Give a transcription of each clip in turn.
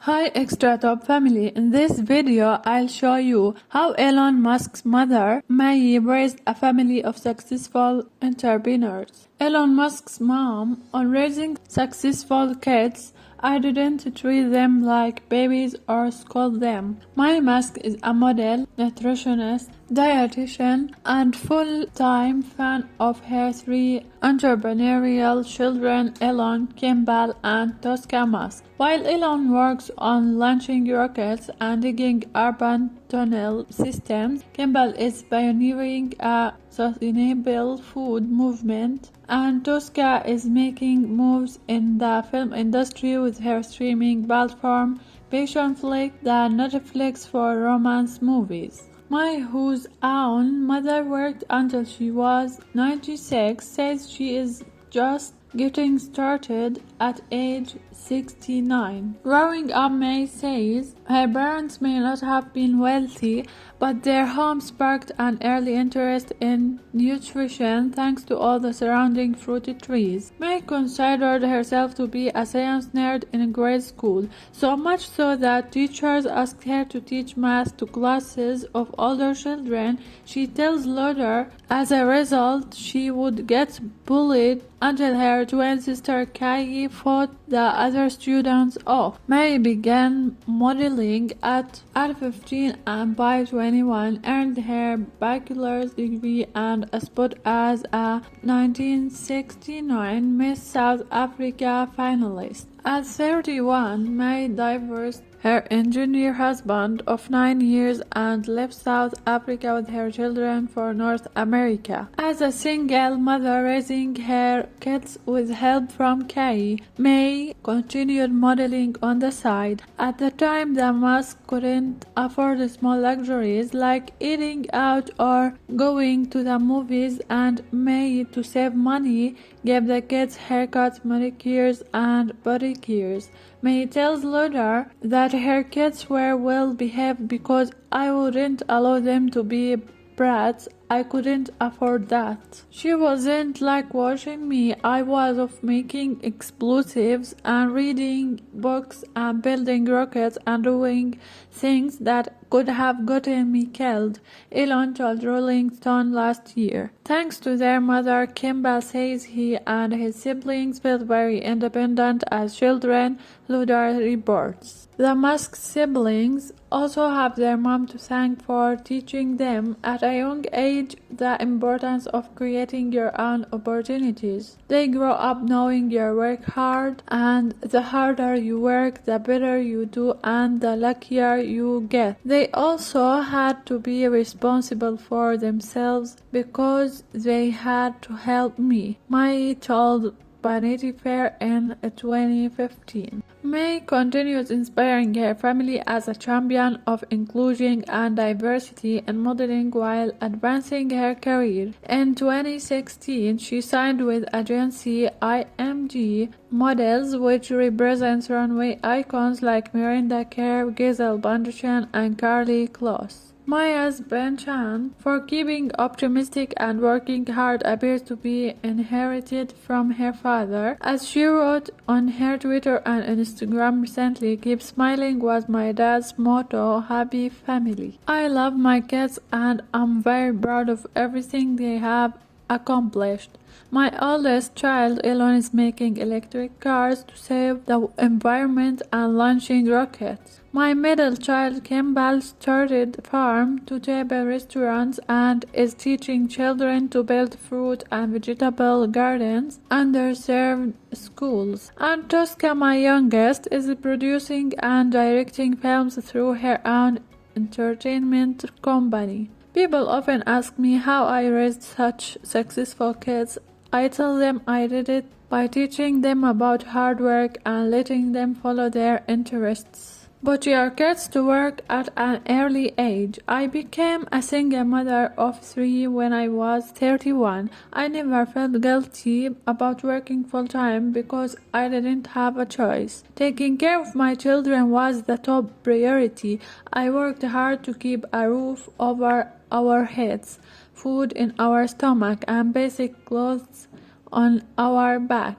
Hi ExtraTop family, in this video I'll show you how Elon Musk's mother, Maye, raised a family of successful entrepreneurs. Elon Musk's mom, on raising successful kids, I didn't treat them like babies or scold them. Maye Musk is a model, nutritionist, dietitian, and full-time fan of her three entrepreneurial children, Elon, Kimball, and Tosca Musk. While Elon works on launching rockets and digging urban tunnel systems, Kimball is pioneering a sustainable food movement, and Tosca is making moves in the film industry with her streaming platform Passion Flick, the Netflix for romance movies. Maye, whose own mother worked until she was 96, says she is just getting started at age 69. Growing up, Maye says her parents may not have been wealthy, but their home sparked an early interest in nutrition thanks to all the surrounding fruity trees. Maye considered herself to be a science nerd in grade school, so much so that teachers asked her to teach math to classes of older children. She tells Lauder as a result she would get bullied until her twin sister Kaye fought the other students off. Maye began modeling at 15 and by 21 earned her bachelor's degree and a spot as a 1969 Miss South Africa finalist. At 31, Maye divorced her engineer husband of 9 years and left South Africa with her children for North America. As a single mother raising her kids with help from Kaye, Maye continued modeling on the side. At the time, the Musk couldn't afford small luxuries like eating out or going to the movies, and Maye, to save money, gave the kids haircuts, manicures, and pedicures. Maye tells Lauder that her kids were well behaved because I wouldn't allow them to be brats. I couldn't afford that. She wasn't like watching me. I was of making explosives and reading books and building rockets and doing things that could have gotten me killed, Elon told Rolling Stone last year. Thanks to their mother, Kimball says he and his siblings felt very independent as children, Lauder reports. The Musk siblings also have their mom to thank for teaching them at a young age the importance of creating your own opportunities. They grow up knowing you work hard, and the harder you work, the better you do and the luckier you get. They also had to be responsible for themselves because they had to help me, Maye told Vanity Fair in 2015. Maye continues inspiring her family as a champion of inclusion and diversity in modeling while advancing her career. In 2016, she signed with agency IMG Models, which represents runway icons like Miranda Kerr, Gisele Bündchen, and Karlie Kloss. Maya's penchant for keeping optimistic and working hard appears to be inherited from her father. As she wrote on her Twitter and Instagram recently, "Keep smiling was my dad's motto, happy family. I love my kids and I'm very proud of everything they have accomplished. My oldest child, Elon, is making electric cars to save the environment and launching rockets. My middle child, Kimball, started farm-to-table restaurants and is teaching children to build fruit and vegetable gardens in underserved schools. And Tosca, my youngest, is producing and directing films through her own entertainment company. People often ask me how I raised such successful kids. I tell them I did it by teaching them about hard work and letting them follow their interests. Put your kids to work at an early age. I became a single mother of 3 when I was 31. I never felt guilty about working full-time because I didn't have a choice. Taking care of my children was the top priority. I worked hard to keep a roof over our heads, food in our stomach, and basic clothes on our back.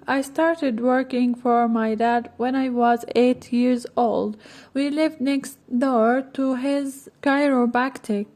I started working for my dad when I was 8 years old. We lived next door to his chiropractic,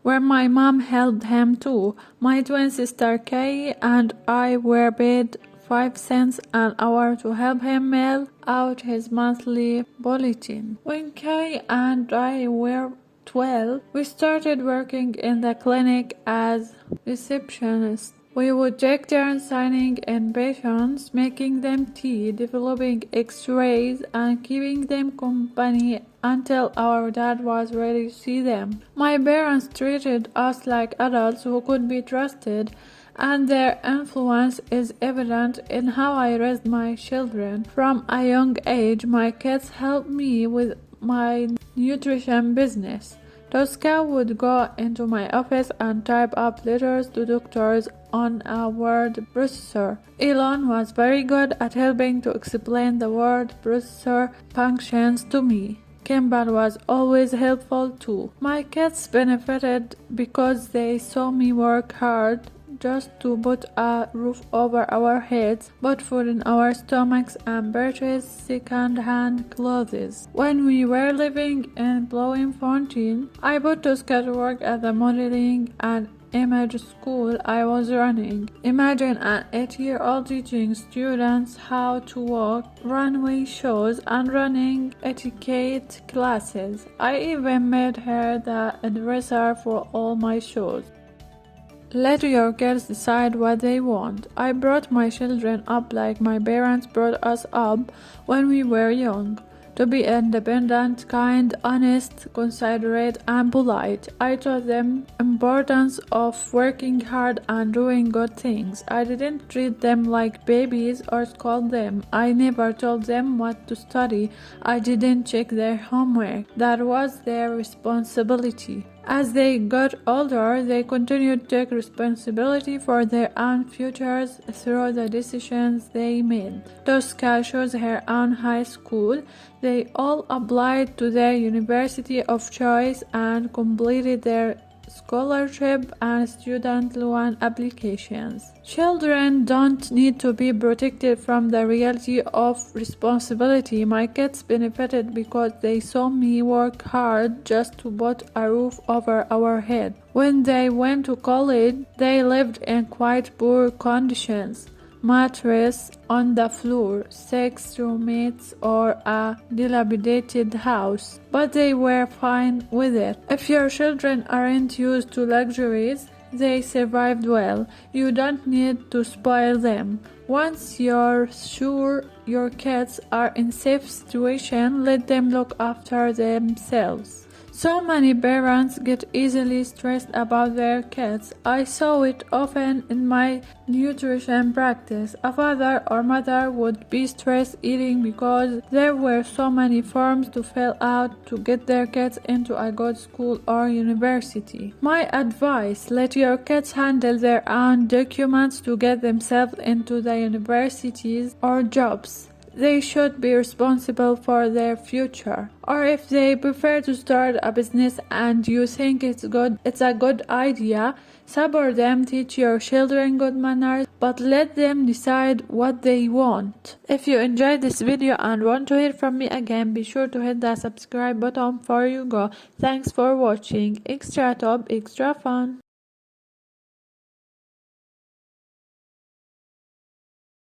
where my mom helped him too. My twin sister Kay and I were paid 5 cents an hour to help him mail out his monthly bulletin. When Kay and I were 12, we started working in the clinic as receptionists. We would take turns signing in patients, making them tea, developing x-rays, and keeping them company until our dad was ready to see them. My parents treated us like adults who could be trusted, and their influence is evident in how I raised my children. From a young age, my kids helped me with my nutrition business. Tosca would go into my office and type up letters to doctors on a word processor. Elon was very good at helping to explain the word processor functions to me. Kimball was always helpful too. My kids benefited because they saw me work hard just to put a roof over our heads, put food in our stomachs, and purchase second-hand clothes. When we were living in Bloemfontein, I put Tosca to work at the modeling and image school I was running. Imagine an 8-year-old teaching students how to walk, runway shows, and running etiquette classes. I even made her the dresser for all my shows. Let your kids decide what they want. I brought my children up like my parents brought us up when we were young. To be independent, kind, honest, considerate, and polite. I taught them importance of working hard and doing good things. I didn't treat them like babies or scold them. I never told them what to study. I didn't check their homework. That was their responsibility. As they got older, they continued to take responsibility for their own futures through the decisions they made. Tosca chose her own high school. They all applied to their university of choice and completed their scholarship and student loan applications. Children don't need to be protected from the reality of responsibility. My kids benefited because they saw me work hard just to put a roof over our head. When they went to college, they lived in quite poor conditions. Mattress on the floor, 6 roommates, or a dilapidated house, but they were fine with it. If your children aren't used to luxuries, they survived well. You don't need to spoil them. Once you're sure your kids are in safe situation, let them look after themselves. So many parents get easily stressed about their kids. I saw it often in my nutrition practice. A father or mother would be stressed eating because there were so many forms to fill out to get their kids into a good school or university. My advice: let your kids handle their own documents to get themselves into the universities or jobs. They should be responsible for their future. Or if they prefer to start a business and you think it's a good idea, support them, teach your children good manners, but let them decide what they want. If you enjoyed this video and want to hear from me again, be sure to hit the subscribe button before you go. Thanks for watching. Extra Top, extra fun.